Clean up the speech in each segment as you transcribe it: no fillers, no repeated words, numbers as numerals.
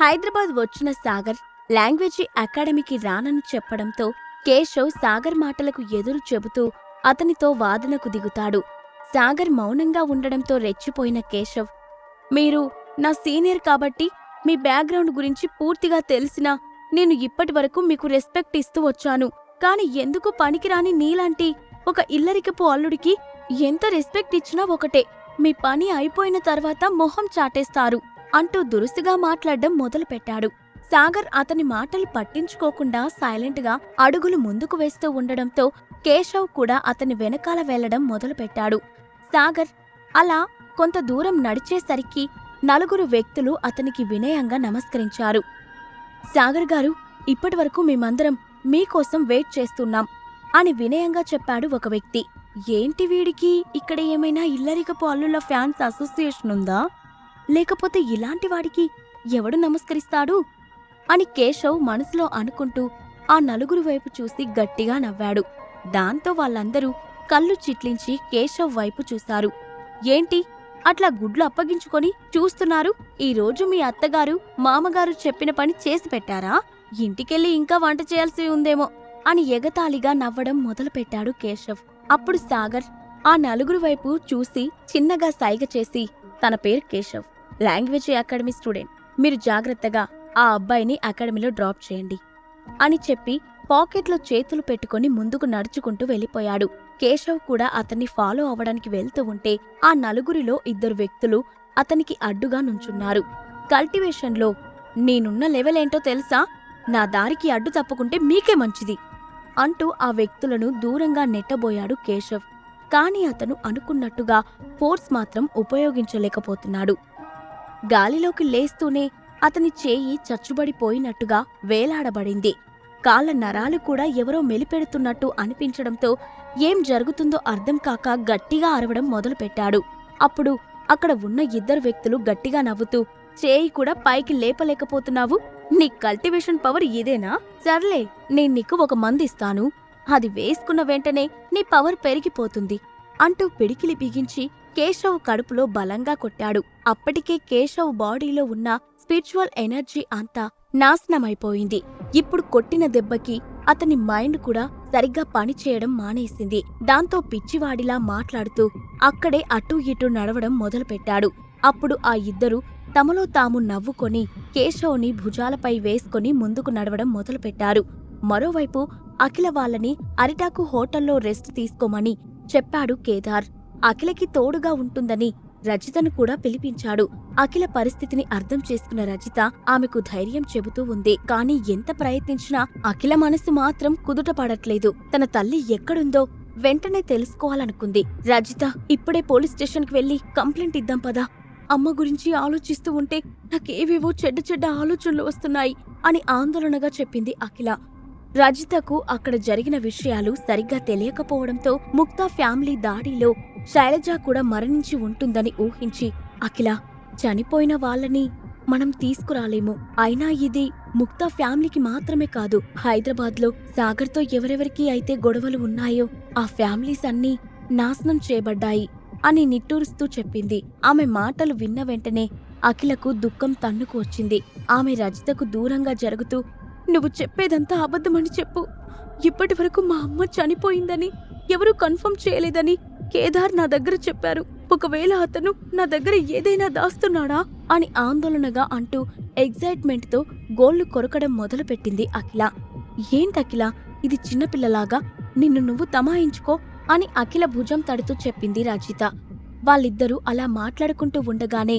హైదరాబాద్ వచ్చిన సాగర్ లాంగ్వేజీ అకాడమీకి రానని చెప్పడంతో కేశవ్ సాగర్ మాటలకు ఎదురు చెబుతూ అతనితో వాదనకు దిగుతాడు. సాగర్ మౌనంగా ఉండడంతో రెచ్చిపోయిన కేశవ్, మీరు నా సీనియర్ కాబట్టి మీ బ్యాక్గ్రౌండ్ గురించి పూర్తిగా తెలిసినా నేను ఇప్పటివరకు మీకు రెస్పెక్ట్ ఇస్తూ వచ్చాను. కాని ఎందుకు పనికిరాని నీలాంటి ఒక ఇల్లరికపు అల్లుడికి ఎంత రెస్పెక్ట్ ఇచ్చినా ఒకటే, మీ పని అయిపోయిన తర్వాత మొహం చాటేస్తారు అంటూ దురుసుగా మాట్లాడడం మొదలుపెట్టాడు. సాగర్ అతని మాటలు పట్టించుకోకుండా సైలెంట్గా అడుగులు ముందుకు వేస్తూ ఉండడంతో కేశవ్ కూడా అతని వెనకాల వెళ్లడం మొదలుపెట్టాడు. సాగర్ అలా కొంత దూరం నడిచేసరికి నలుగురు వ్యక్తులు అతనికి వినయంగా నమస్కరించారు. సాగర్ గారు, ఇప్పటివరకు మేమందరం మీకోసం వెయిట్ చేస్తున్నాం అని వినయంగా చెప్పాడు ఒక వ్యక్తి. ఏంటి వీడికి ఇక్కడ ఏమైనా ఇల్లరికపు అల్లుల ఫ్యాన్స్ అసోసియేషన్ ఉందా? లేకపోతే ఇలాంటి వాడికి ఎవడు నమస్కరిస్తాడు అని కేశవ్ మనసులో అనుకుంటూ ఆ నలుగురు వైపు చూసి గట్టిగా నవ్వాడు. దాంతో వాళ్ళందరూ కళ్ళు చిట్లించి కేశవ్ వైపు చూశారు. ఏంటి అట్లా గుడ్లు అప్పగించుకొని చూస్తున్నారు? ఈరోజు మీ అత్తగారు మామగారు చెప్పిన పని చేసి పెట్టారా? ఇంటికెళ్ళి ఇంకా వంట చేయాల్సి ఉందేమో అని ఎగతాళిగా నవ్వడం మొదలుపెట్టాడు కేశవ్. అప్పుడు సాగర్ ఆ నలుగురు వైపు చూసి చిన్నగా సైగ చేసి, తన పేరు కేశవ్, లాంగ్వేజీ అకాడమీ స్టూడెంట్, మీరు జాగ్రత్తగా ఆ అబ్బాయిని అకాడమీలో డ్రాప్ చేయండి అని చెప్పి పాకెట్లో చేతులు పెట్టుకుని ముందుకు నడుచుకుంటూ వెళ్ళిపోయాడు. కేశవ్ కూడా అతన్ని ఫాలో అవడానికి వెళ్తూ ఉంటే ఆ నలుగురిలో ఇద్దరు వ్యక్తులు అతనికి అడ్డుగా నుంచున్నారు. కల్టివేషన్లో నేనున్న లెవెల్ ఏంటో తెలుసా? నా దారికి అడ్డు తప్పుకుంటే మీకే మంచిది అంటూ ఆ వ్యక్తులను దూరంగా నెట్టబోయాడు కేశవ్. కాని అతను అనుకున్నట్టుగా ఫోర్స్ మాత్రం ఉపయోగించలేకపోతున్నాడు. గాలిలోకి లేస్తూనే అతని చేయి చచ్చుబడిపోయినట్టుగా వేలాడబడింది. కాళ్ళ నరాలు కూడా ఎవరో మెలిపెడుతున్నట్టు అనిపించడంతో ఏం జరుగుతుందో అర్థం కాక గట్టిగా అరవడం మొదలుపెట్టాడు. అప్పుడు అక్కడ ఉన్న ఇద్దరు వ్యక్తులు గట్టిగా నవ్వుతూ, చేయి కూడా పైకి లేపలేకపోతున్నావు? నీ కల్టివేషన్ పవర్ ఇదేనా? సర్లే, నేను నీకు ఒక మందిస్తాను, అది వేసుకున్న వెంటనే నీ పవర్ పెరిగిపోతుంది అంటూ పిడికిలి బిగించి కేశవ్ కడుపులో బలంగా కొట్టాడు. అప్పటికే కేశవ్ బాడీలో ఉన్న స్పిరిచువల్ ఎనర్జీ అంతా నాశనమైపోయింది. ఇప్పుడు కొట్టిన దెబ్బకి అతని మైండ్ కూడా సరిగ్గా పనిచేయడం మానేసింది. దాంతో పిచ్చివాడిలా మాట్లాడుతూ అక్కడే అటూ ఇటూ నడవడం మొదలుపెట్టాడు. అప్పుడు ఆ ఇద్దరు తమలో తాము నవ్వుకొని కేశవ్ని భుజాలపై వేసుకుని ముందుకు నడవడం మొదలుపెట్టారు. మరోవైపు అఖిల వాళ్ళని అరిటాకు హోటల్లో రెస్ట్ తీసుకోమని చెప్పాడు కేదార్. అఖిలకి తోడుగా ఉంటుందని రజితను కూడా పిలిపించాడు. అఖిల పరిస్థితిని అర్థం చేసుకున్న రజిత ఆమెకు ధైర్యం చెబుతూ ఉంది. కాని ఎంత ప్రయత్నించినా అఖిల మనసు మాత్రం కుదుట పడట్లేదు. తన తల్లి ఎక్కడుందో వెంటనే తెలుసుకోవాలనుకుంది. రజిత, ఇప్పుడే పోలీస్ స్టేషన్కి వెళ్లి కంప్లైంట్ ఇద్దాం పదా. అమ్మ గురించి ఆలోచిస్తూ ఉంటే నాకేవేవో చెడ్డ చెడ్డ ఆలోచనలు వస్తున్నాయి అని ఆందోళనగా చెప్పింది అఖిల. రజితకు అక్కడ జరిగిన విషయాలు సరిగ్గా తెలియకపోవడంతో ముక్తా ఫ్యామిలీ దాడిలో శైలజ కూడా మరణించి ఉంటుందని ఊహించి, అఖిల, చనిపోయిన వాళ్ళని మనం తీసుకురాలేము. అయినా ఇది ముక్తా ఫ్యామిలీకి మాత్రమే కాదు, హైదరాబాద్లో సాగర్తో ఎవరెవరికి అయితే గొడవలు ఉన్నాయో ఆ ఫ్యామిలీస్ అన్నీ నాశనం చేయబడ్డాయి అని నిట్టూరుస్తూ చెప్పింది. ఆమె మాటలు విన్న వెంటనే అఖిలకు దుఃఖం తన్నుకు వచ్చింది. ఆమె రజితకు దూరంగా జరుగుతూ, నువ్వు చెప్పేదంతా అబద్ధమని చెప్పు. ఇప్పటి వరకు మా అమ్మ చనిపోయిందని ఎవరూ కన్ఫర్మ్ చేయలేదని కేదార్ నా దగ్గర చెప్పారు. ఒకవేళ అతను నా దగ్గర ఏదైనా దాస్తున్నాడా అని ఆందోళనగా అంటూ ఎగ్జైట్మెంట్తో గోళ్లు కొరకడం మొదలుపెట్టింది అఖిల. ఏంటఖిల, ఇది చిన్నపిల్లలాగా నిన్ను నువ్వు తమాయించుకో అని అఖిల భుజం తడుతూ చెప్పింది రజిత. వాళ్ళిద్దరూ అలా మాట్లాడుకుంటూ ఉండగానే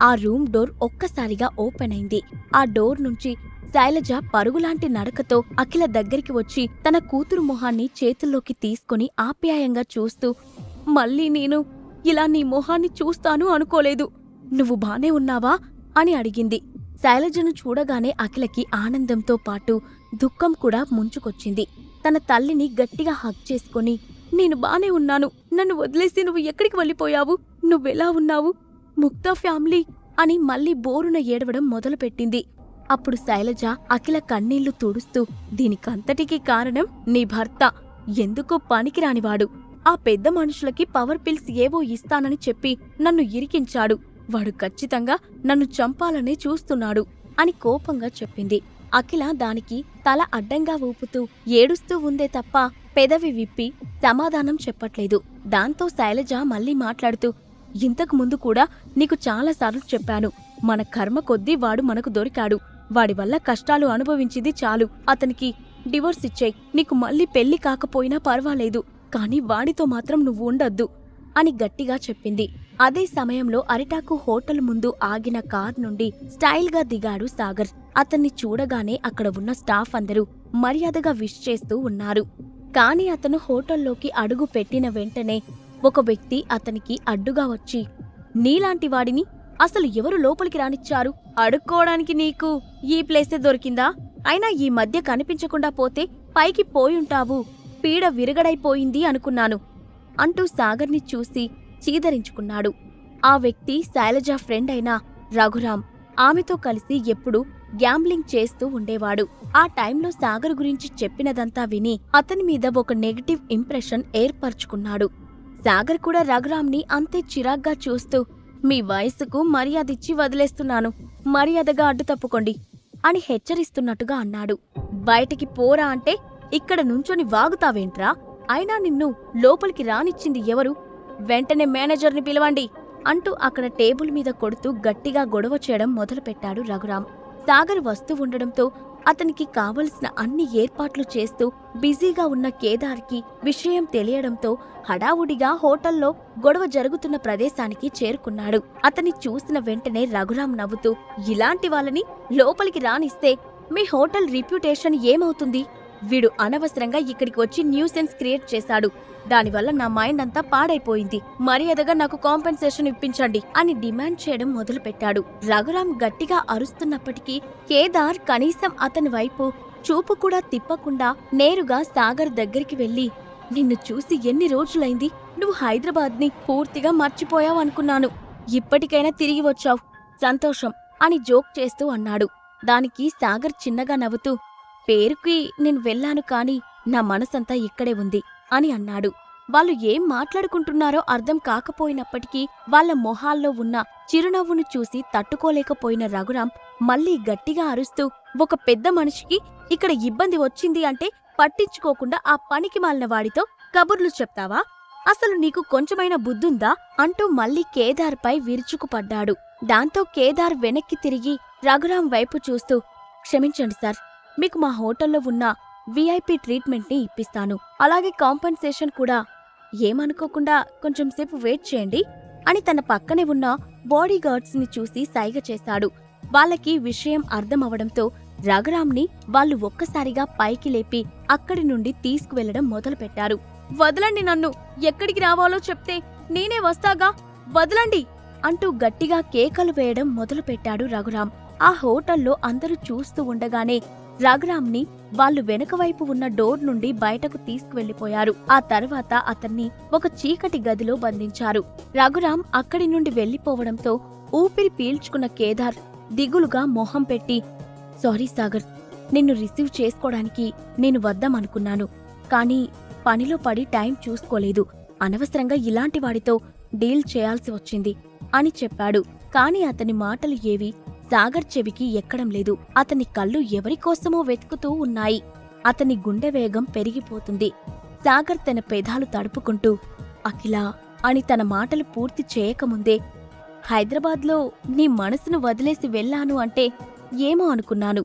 ఆ రూమ్ డోర్ ఒక్కసారిగా ఓపెన్ అయింది. ఆ డోర్ నుంచి శైలజ పరుగులాంటి నడకతో అఖిల దగ్గరికి వచ్చి తన కూతురు మొహాన్ని చేతుల్లోకి తీసుకుని ఆప్యాయంగా చూస్తూ, మళ్ళీ నేను ఇలా నీ మొహాన్ని చూస్తాను అనుకోలేదు. నువ్వు బానే ఉన్నావా అని అడిగింది. శైలజను చూడగానే అఖిలకి ఆనందంతో పాటు దుఃఖం కూడా ముంచుకొచ్చింది. తన తల్లిని గట్టిగా హగ్ చేసుకుని, నేను బానే ఉన్నాను, నన్ను వదిలేసి నువ్వు ఎక్కడికి వెళ్ళిపోయావు? నువ్వెలా ఉన్నావు? ముక్తా ఫ్యామిలీ అని మళ్ళీ బోరున ఏడవడం మొదలుపెట్టింది. అప్పుడు శైలజ అఖిల కన్నీళ్లు తుడుస్తూ, దీనికంతటికీ కారణం నీ భర్త, ఎందుకో పనికిరానివాడు. ఆ పెద్ద మనుషులకి పవర్ పిల్స్ ఏవో ఇస్తానని చెప్పి నన్ను ఇరికించాడు. వాడు ఖచ్చితంగా నన్ను చంపాలనే చూస్తున్నాడు. అని కోపంగా చెప్పింది. అఖిల దానికి తల అడ్డంగా ఊపుతూ ఏడుస్తూ ఉందే తప్ప పెదవి విప్పి సమాధానం చెప్పట్లేదు. దాంతో శైలజ మళ్ళీ మాట్లాడుతూ, ఇంతకు ముందు కూడా నీకు చాలాసార్లు చెప్పాను, మన కర్మ కొద్దీ వాడు మనకు దొరికాడు. వాడి వల్ల కష్టాలు అనుభవించింది చాలు. అతనికి డివోర్స్ ఇచ్చేయ్. నీకు మళ్ళీ పెళ్లి కాకపోయినా పర్వాలేదు, కానీ వాడితో మాత్రం నువ్వు ఉండొద్దు అని గట్టిగా చెప్పింది. అదే సమయంలో అరిటాకు హోటల్ ముందు ఆగిన కార్ నుండి స్టైల్గా దిగాడు సాగర్. అతన్ని చూడగానే అక్కడ ఉన్న స్టాఫ్ అందరూ మర్యాదగా విష్ చేస్తూ ఉన్నారు. కాని అతను హోటల్లోకి అడుగు పెట్టిన వెంటనే ఒక వ్యక్తి అతనికి అడ్డుగా వచ్చి, నీలాంటి వాడిని అసలు ఎవరు లోపలికి రానిచ్చారు? అడుక్కోవడానికి నీకు ఈ ప్లేసే దొరికిందా? అయినా ఈ మధ్య కనిపించకుండా పోతే పైకి పోయుంటావు. పీడ విరగడైపోయింది అనుకున్నాను అంటూ సాగర్ని చూసి చీదరించుకున్నాడు. ఆ వ్యక్తి శైలజ ఫ్రెండ్ అయిన రఘురాం. ఆమెతో కలిసి ఎప్పుడూ గ్యాంబ్లింగ్ చేస్తూ ఉండేవాడు. ఆ టైంలో సాగర్ గురించి చెప్పినదంతా విని అతని మీద ఒక నెగటివ్ ఇంప్రెషన్ ఏర్పరచుకున్నాడు. సాగర్ కూడా రఘురాంని అంతే చిరాగ్గా చూస్తూ, మీ వయస్సుకు మర్యాదిచ్చి వదిలేస్తున్నాను, మర్యాదగా అడ్డు తప్పుకోండి అని హెచ్చరిస్తున్నట్టుగా అన్నాడు. బయటికి పోరా అంటే ఇక్కడ నుంచొని వాగుతావేంట్రా? అయినా నిన్ను లోపలికి రానిచ్చింది ఎవరు? వెంటనే మేనేజర్ని పిలవండి అంటూ అక్కడ టేబుల్ మీద కొడుతూ గట్టిగా గొడవ చేయడం మొదలుపెట్టాడు రఘురాం. సాగర్ వస్తూ ఉండడంతో అతనికి కావలసిన అన్ని ఏర్పాట్లు చేస్తూ బిజీగా ఉన్న కేదార్కి విషయం తెలియడంతో హడావుడిగా హోటల్లో గొడవ జరుగుతున్న ప్రదేశానికి చేరుకున్నాడు. అతన్ని చూసిన వెంటనే రఘురాం నవ్వుతూ, ఇలాంటి వాళ్ళని లోపలికి రానిస్తే మీ హోటల్ రిప్యుటేషన్ ఏమవుతుంది? వీడు అనవసరంగా ఇక్కడికి వచ్చి న్యూసెన్స్ క్రియేట్ చేశాడు. దానివల్ల నా మైండ్ అంతా పాడైపోయింది. మర్యాదగా నాకు కాంపెన్సేషన్ ఇప్పించండి అని డిమాండ్ చేయడం మొదలుపెట్టాడు. రఘురాం గట్టిగా అరుస్తున్నప్పటికీ కేదార్ కనీసం అతని వైపు చూపు కూడా తిప్పకుండా నేరుగా సాగర్ దగ్గరికి వెళ్లి, నిన్ను చూసి ఎన్ని రోజులైంది? నువ్వు హైదరాబాద్ని పూర్తిగా మర్చిపోయావనుకున్నాను. ఇప్పటికైనా తిరిగి వచ్చావు, సంతోషం అని జోక్ చేస్తూ అన్నాడు. దానికి సాగర్ చిన్నగా నవ్వుతూ, పేరుకి నేను వెళ్ళాను కాని నా మనసంతా ఇక్కడే ఉంది అని అన్నాడు. వాళ్ళు ఏం మాట్లాడుకుంటున్నారో అర్థం కాకపోయినప్పటికీ వాళ్ల మొహాల్లో ఉన్న చిరునవ్వును చూసి తట్టుకోలేకపోయిన రఘురాం మళ్లీ గట్టిగా అరుస్తూ, ఒక పెద్ద మనిషికి ఇక్కడ ఇబ్బంది వచ్చింది అంటే పట్టించుకోకుండా ఆ పనికి మాలిన వాడితో కబుర్లు చెప్తావా? అసలు నీకు కొంచెమైనా బుద్ధుందా అంటూ మళ్లీ కేదార్పై విరుచుకుపడ్డాడు. దాంతో కేదార్ వెనక్కి తిరిగి రఘురాం వైపు చూస్తూ, క్షమించండి సార్, మీకు మా హోటల్లో ఉన్న విఐపి ట్రీట్మెంట్ని ఇప్పిస్తాను. అలాగే కాంపెన్సేషన్ కూడా. ఏమనుకోకుండా కొంచెం సేపు వెయిట్ చేయండి అని తన పక్కనే ఉన్న బాడీగార్డ్స్ని చూసి సైగ చేశాడు. వాళ్ళకి విషయం అర్థమవడంతో రఘురాంని వాళ్ళు ఒక్కసారిగా పైకి లేపి అక్కడి నుండి తీసుకువెళ్లడం మొదలుపెట్టారు. వదలండి నన్ను, ఎక్కడికి రావాలో చెప్తే నేనే వస్తాగా, వదలండి అంటూ గట్టిగా కేకలు వేయడం మొదలుపెట్టాడు రఘురాం. ఆ హోటల్లో అందరూ చూస్తూ ఉండగానే రఘురాంని వాళ్ళు వెనుకవైపు ఉన్న డోర్ నుండి బయటకు తీసుకువెళ్లిపోయారు. ఆ తర్వాత అతన్ని ఒక చీకటి గదిలో బంధించారు. రఘురాం అక్కడి నుండి వెళ్లిపోవడంతో ఊపిరి పీల్చుకున్న కేదార్ దిగులుగా మొహం పెట్టి, సారీ సాగర్, నిన్ను రిసీవ్ చేసుకోవడానికి నేను వద్దామనుకున్నాను. కానీ పనిలో పడి టైం చూసుకోలేదు. అనవసరంగా ఇలాంటి వాడితో డీల్ చేయాల్సి వచ్చింది అని చెప్పాడు. కాని అతని మాటలు ఏవి సాగర్ చెవికి ఎక్కడం లేదు. అతని కళ్ళు ఎవరికోసమో వెతుకుతూ ఉన్నాయి. అతని గుండె వేగం పెరిగిపోతుంది. సాగర్ తన పెదాలు తడుపుకుంటూ, అఖిలా అని తన మాటలు పూర్తి చేయకముందే, హైదరాబాద్లో నీ మనసును వదిలేసి వెళ్ళాను అంటే ఏమో అనుకున్నాను.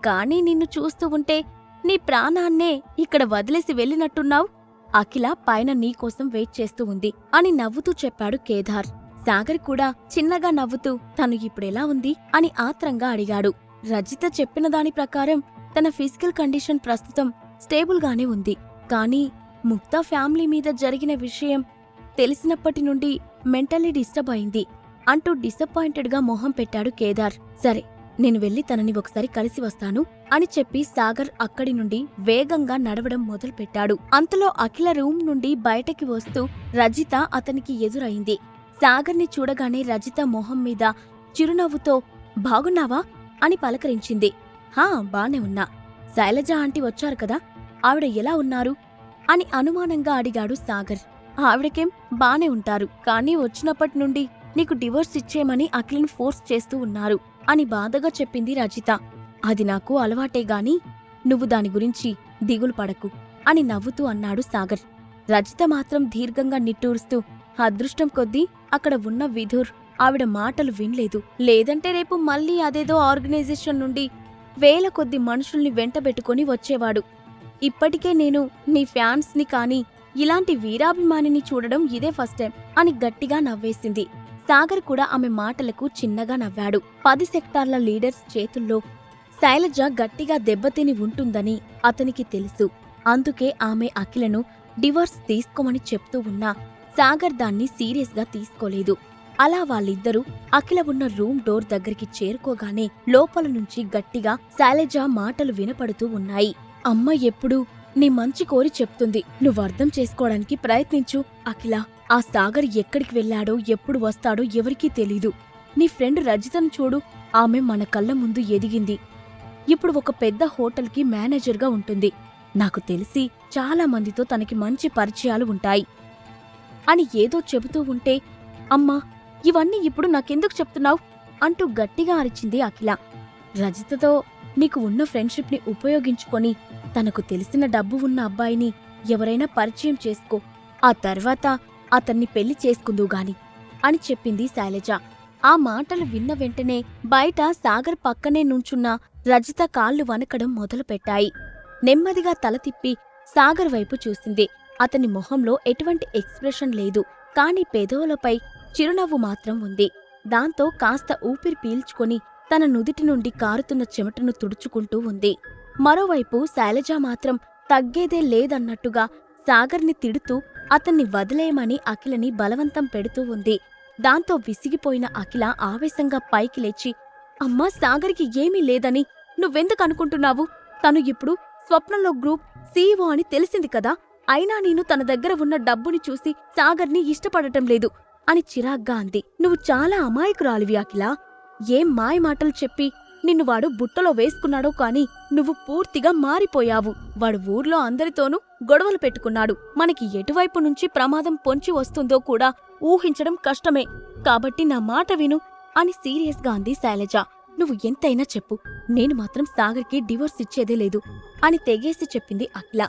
కానీ నిన్ను చూస్తూ ఉంటే నీ ప్రాణాన్నే ఇక్కడ వదిలేసి వెళ్ళినట్టున్నావు. అఖిల పైన నీకోసం వెయిట్ చేస్తూ ఉంది అని నవ్వుతూ చెప్పాడు కేదార్. సాగర్ కూడా చిన్నగా నవ్వుతూ తను ఇప్పుడెలా ఉంది అని ఆత్రంగా అడిగాడు. రజిత చెప్పిన దాని ప్రకారం తన ఫిజికల్ కండిషన్ ప్రస్తుతం స్టేబుల్గానే ఉంది. కానీ ముక్తా ఫ్యామిలీ మీద జరిగిన విషయం తెలిసినప్పటి నుండి మెంటల్లీ డిస్టర్బ్ అయింది అంటూ డిసప్పాయింటెడ్గా మొహం పెట్టాడు కేదార్. సరే, నేను వెళ్లి తనని ఒకసారి కలిసి వస్తాను అని చెప్పి సాగర్ అక్కడి నుండి వేగంగా నడవడం మొదలుపెట్టాడు. అంతలో అఖిల రూమ్ నుండి బయటకి వస్తూ రజిత అతనికి ఎదురైంది. సాగర్ని చూడగానే రజిత మొహం మీద చిరునవ్వుతో, బాగున్నావా అని పలకరించింది. హా, బానే ఉన్నా. శైలజ ఆంటీ వచ్చారు కదా, ఆవిడ ఎలా ఉన్నారు అని అనుమానంగా అడిగాడు సాగర్. ఆవిడకేం బానే ఉంటారు, కానీ వచ్చినప్పటి నుండి నీకు డివోర్స్ ఇచ్చేయమని అఖిల్ని ఫోర్స్ చేస్తూ ఉన్నారు. అని బాధగా చెప్పింది రజిత. అది నాకు అలవాటే గాని నువ్వు దాని గురించి దిగులు పడకు అని నవ్వుతూ అన్నాడు సాగర్. రజిత మాత్రం దీర్ఘంగా నిట్టూరుస్తూ అదృష్టం కొద్దీ అక్కడ ఉన్న విధుర్ ఆవిడ మాటలు వినలేదు. లేదంటే రేపు మళ్ళీ అదేదో ఆర్గనైజేషన్ నుండి వేల కొద్ది మనుషుల్ని వెంటబెట్టుకుని వచ్చేవాడు. ఇప్పటికే నేను నీ ఫ్యాన్స్ని కాని ఇలాంటి వీరాభిమానిని చూడడం ఇదే ఫస్ట్ టైం అని గట్టిగా నవ్వేసింది. సాగర్ కూడా ఆమె మాటలకు చిన్నగా నవ్వాడు. 10 సెక్టార్ల లీడర్స్ చేతుల్లో శైలజ గట్టిగా దెబ్బతిని ఉంటుందని అతనికి తెలుసు. అందుకే ఆమె అఖిలను డివోర్స్ తీసుకోమని చెప్తూ ఉన్నా సాగర్ దాన్ని సీరియస్గా తీసుకోలేదు. అలా వాళ్ళిద్దరూ అఖిల ఉన్న రూమ్ డోర్ దగ్గరికి చేరుకోగానే లోపల నుంచి గట్టిగా శైలజ మాటలు వినపడుతూ ఉన్నాయి. అమ్మ ఎప్పుడూ నీ మంచి కోరి చెప్తుంది, నువ్వర్థం చేసుకోవడానికి ప్రయత్నించు అఖిల. ఆ సాగర్ ఎక్కడికి వెళ్ళాడో ఎప్పుడు వస్తాడో ఎవరికీ తెలీదు. నీ ఫ్రెండ్ రజితను చూడు, ఆమె మన కళ్ళ ముందు ఎదిగింది. ఇప్పుడు ఒక పెద్ద హోటల్కి మేనేజర్గా ఉంటుంది. నాకు తెలిసి చాలా మందితో తనకి మంచి పరిచయాలు ఉంటాయి అని ఏదో చెబుతూ ఉంటే, అమ్మా ఇవన్నీ ఇప్పుడు నాకెందుకు చెప్తున్నావు అంటూ గట్టిగా అరిచింది అఖిల. రజితతో నీకు ఉన్న ఫ్రెండ్షిప్ని ఉపయోగించుకొని తనకు తెలిసిన డబ్బు ఉన్న అబ్బాయిని ఎవరైనా పరిచయం చేసుకో, ఆ తర్వాత అతన్ని పెళ్లి చేసుకుందువుగాని అని చెప్పింది శైలజ. ఆ మాటలు విన్న వెంటనే బయట సాగర్ పక్కనే నుంచున్న రజిత కాళ్ళు వనకడం మొదలుపెట్టాయి. నెమ్మదిగా తల తిప్పి సాగర్ వైపు చూసింది. అతని మొహంలో ఎటువంటి ఎక్స్ప్రెషన్ లేదు, కాని పెదవులపై చిరునవ్వు మాత్రం ఉంది. దాంతో కాస్త ఊపిరి పీల్చుకొని తన నుదిటి నుండి కారుతున్న చెమటను తుడుచుకుంటూ ఉంది. మరోవైపు శైలజ మాత్రం తగ్గేదే లేదన్నట్టుగా సాగర్ని తిడుతూ అతన్ని వదిలేయమని అఖిలని బలవంతం పెడుతూ ఉంది. దాంతో విసిగిపోయిన అఖిల ఆవేశంగా పైకి లేచి, అమ్మా సాగర్కి ఏమీ లేదని నువ్వెందుకనుకుంటున్నావు? తను ఇప్పుడు స్వప్నంలో గ్రూప్ సీఈఓ అని తెలిసింది కదా, అయినా నేను తన దగ్గర ఉన్న డబ్బుని చూసి సాగర్ని ఇష్టపడటం లేదు అని చిరాగ్గా అంది. నువ్వు చాలా అమాయకురాలివి అఖిల. ఏం మాయమాటలు చెప్పి నిన్ను వాడు బుట్టలో వేసుకున్నాడో కాని నువ్వు పూర్తిగా మారిపోయావు. వాడు ఊర్లో అందరితోనూ గొడవలు పెట్టుకున్నాడు. మనకి ఎటువైపు నుంచి ప్రమాదం పొంచి వస్తుందో కూడా ఊహించడం కష్టమే. కాబట్టి నా మాట విను అని సీరియస్గా అంది శైలజ. నువ్వు ఎంతైనా చెప్పు, నేను మాత్రం సాగర్కి డివోర్స్ ఇచ్చేదే లేదు అని తెగేసి చెప్పింది అఖిల.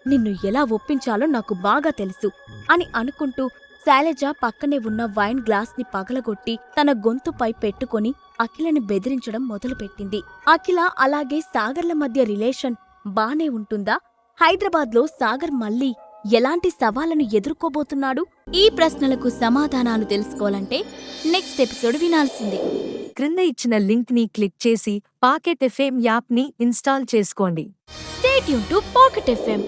నిన్ను ఎలా ఒప్పించాలో నాకు బాగా తెలుసు అని అనుకుంటూ శైలజ పక్కనే ఉన్న వైన్ గ్లాస్ని పగలగొట్టి తన గొంతుపై పెట్టుకుని అఖిలని బెదిరించడం మొదలుపెట్టింది. అఖిల అలాగే సాగర్ల మధ్య రిలేషన్ బానే ఉంటుందా? హైదరాబాద్లో సాగర్ మళ్ళీ ఎలాంటి సవాళ్లను ఎదుర్కోబోతున్నాడు? ఈ ప్రశ్నలకు సమాధానాలు తెలుసుకోవాలంటే నెక్స్ట్ ఎపిసోడ్ వినాల్సిందే. క్రింద ఇచ్చిన లింక్ ని క్లిక్ చేసి పాకెట్ ఎఫ్ఎం యాప్ ని ఇన్స్టాల్ చేసుకోండి. Stay tune to pocket FM.